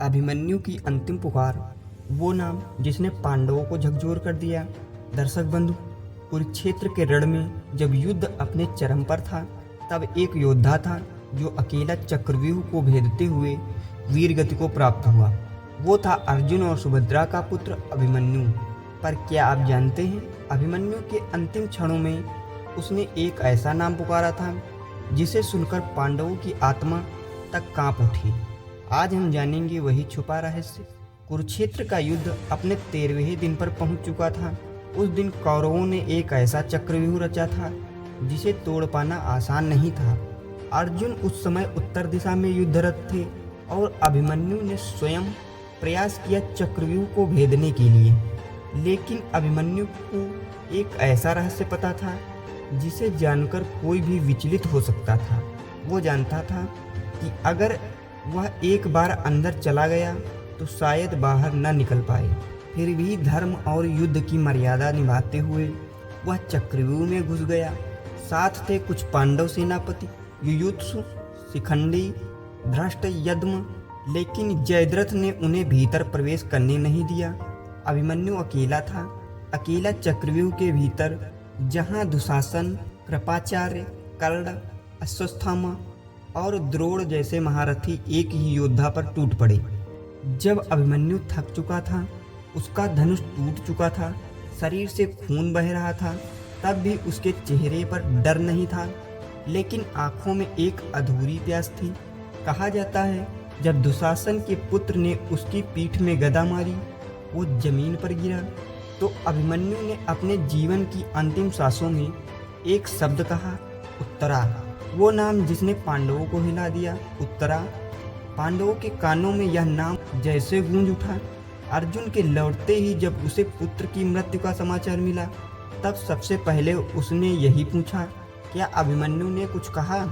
अभिमन्यु की अंतिम पुकार, वो नाम जिसने पांडवों को झकझोर कर दिया। दर्शक बंधु, कुरुक्षेत्र के रण में जब युद्ध अपने चरम पर था, तब एक योद्धा था जो अकेला चक्रव्यूह को भेदते हुए वीर गति को प्राप्त हुआ। वो था अर्जुन और सुभद्रा का पुत्र अभिमन्यु। पर क्या आप जानते हैं, अभिमन्यु के अंतिम क्षणों में उसने एक ऐसा नाम पुकारा था जिसे सुनकर पांडवों की आत्मा तक कांप उठी। आज हम जानेंगे वही छुपा रहस्य। कुरुक्षेत्र का युद्ध अपने 13वें दिन पर पहुंच चुका था। उस दिन कौरवों ने एक ऐसा चक्रव्यूह रचा था जिसे तोड़ पाना आसान नहीं था। अर्जुन उस समय उत्तर दिशा में युद्धरत थे और अभिमन्यु ने स्वयं प्रयास किया चक्रव्यूह को भेदने के लिए। लेकिन अभिमन्यु को एक ऐसा रहस्य पता था जिसे जानकर कोई भी विचलित हो सकता था। वो जानता था कि अगर वह एक बार अंदर चला गया तो शायद बाहर न निकल पाए। फिर भी धर्म और युद्ध की मर्यादा निभाते हुए वह चक्रव्यूह में घुस गया। साथ थे कुछ पांडव सेनापति युयुत्सु, शिखंडी, धृष्टद्युम्न, लेकिन जयद्रथ ने उन्हें भीतर प्रवेश करने नहीं दिया। अभिमन्यु अकेला था, अकेला चक्रव्यूह के भीतर, जहां दुशासन, कृपाचार्य, कर्ण, अश्वत्थामा और द्रोण जैसे महारथी एक ही योद्धा पर टूट पड़े। जब अभिमन्यु थक चुका था, उसका धनुष टूट चुका था, शरीर से खून बह रहा था, तब भी उसके चेहरे पर डर नहीं था, लेकिन आंखों में एक अधूरी प्यास थी। कहा जाता है जब दुशासन के पुत्र ने उसकी पीठ में गदा मारी, वो जमीन पर गिरा, तो अभिमन्यु ने अपने जीवन की अंतिम सांसों में एक शब्द कहा, उत्तरा। वो नाम जिसने पांडवों को हिला दिया, उत्तरा। पांडवों के कानों में यह नाम जैसे गूंज उठा। अर्जुन के लौटते ही जब उसे पुत्र की मृत्यु का समाचार मिला, तब सबसे पहले उसने यही पूछा, क्या अभिमन्यु ने कुछ कहा?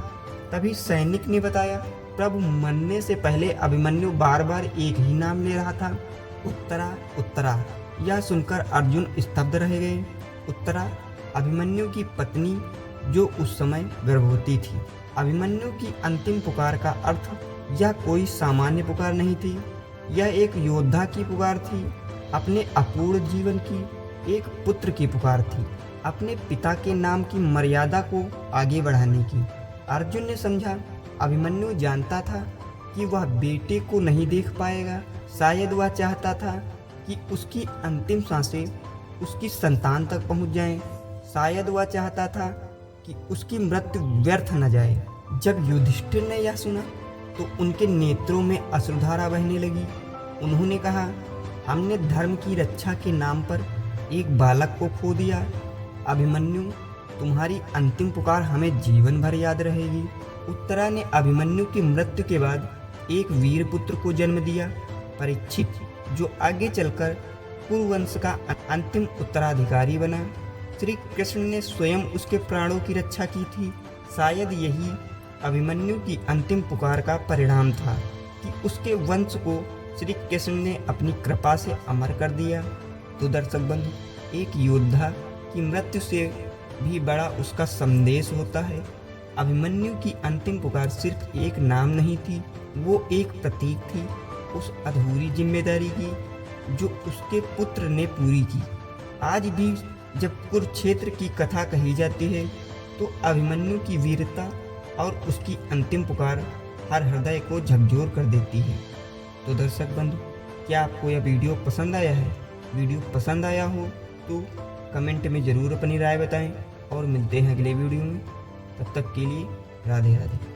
तभी सैनिक ने बताया, प्रभु, मरने से पहले अभिमन्यु बार बार एक ही नाम ले रहा था, उत्तरा, उत्तरा। यह सुनकर अर्जुन स्तब्ध रह गए। उत्तरा अभिमन्यु की पत्नी, जो उस समय गर्भवती थी। अभिमन्यु की अंतिम पुकार का अर्थ यह कोई सामान्य पुकार नहीं थी, यह एक योद्धा की पुकार थी, अपने अपूर्ण जीवन की एक पुत्र की पुकार थी, अपने पिता के नाम की मर्यादा को आगे बढ़ाने की। अर्जुन ने समझा, अभिमन्यु जानता था कि वह बेटे को नहीं देख पाएगा। शायद वह चाहता था कि उसकी अंतिम सांसें उसकी संतान तक पहुंच जाएं। शायद वह चाहता था कि उसकी मृत्यु व्यर्थ न जाए। जब युधिष्ठिर ने यह सुना तो उनके नेत्रों में अश्रुधारा बहने लगी। उन्होंने कहा, हमने धर्म की रक्षा के नाम पर एक बालक को खो दिया। अभिमन्यु, तुम्हारी अंतिम पुकार हमें जीवन भर याद रहेगी। उत्तरा ने अभिमन्यु की मृत्यु के बाद एक वीर पुत्र को जन्म दिया, परीक्षित, जो आगे चलकर कुरुवंश का अंतिम उत्तराधिकारी बना। श्री कृष्ण ने स्वयं उसके प्राणों की रक्षा की थी। शायद यही अभिमन्यु की अंतिम पुकार का परिणाम था कि उसके वंश को श्री कृष्ण ने अपनी कृपा से अमर कर दिया। तो दर्शक बंधु, एक योद्धा की मृत्यु से भी बड़ा उसका संदेश होता है। अभिमन्यु की अंतिम पुकार सिर्फ एक नाम नहीं थी, वो एक प्रतीक थी उस अधूरी जिम्मेदारी की जो उसके पुत्र ने पूरी की। आज भी जब कुरुक्षेत्र की कथा कही जाती है तो अभिमन्यु की वीरता और उसकी अंतिम पुकार हर हृदय को झकझोर कर देती है। तो दर्शक बंधु, क्या आपको यह वीडियो पसंद आया है? वीडियो पसंद आया हो तो कमेंट में ज़रूर अपनी राय बताएं और मिलते हैं अगले वीडियो में। तब तक के लिए राधे राधे।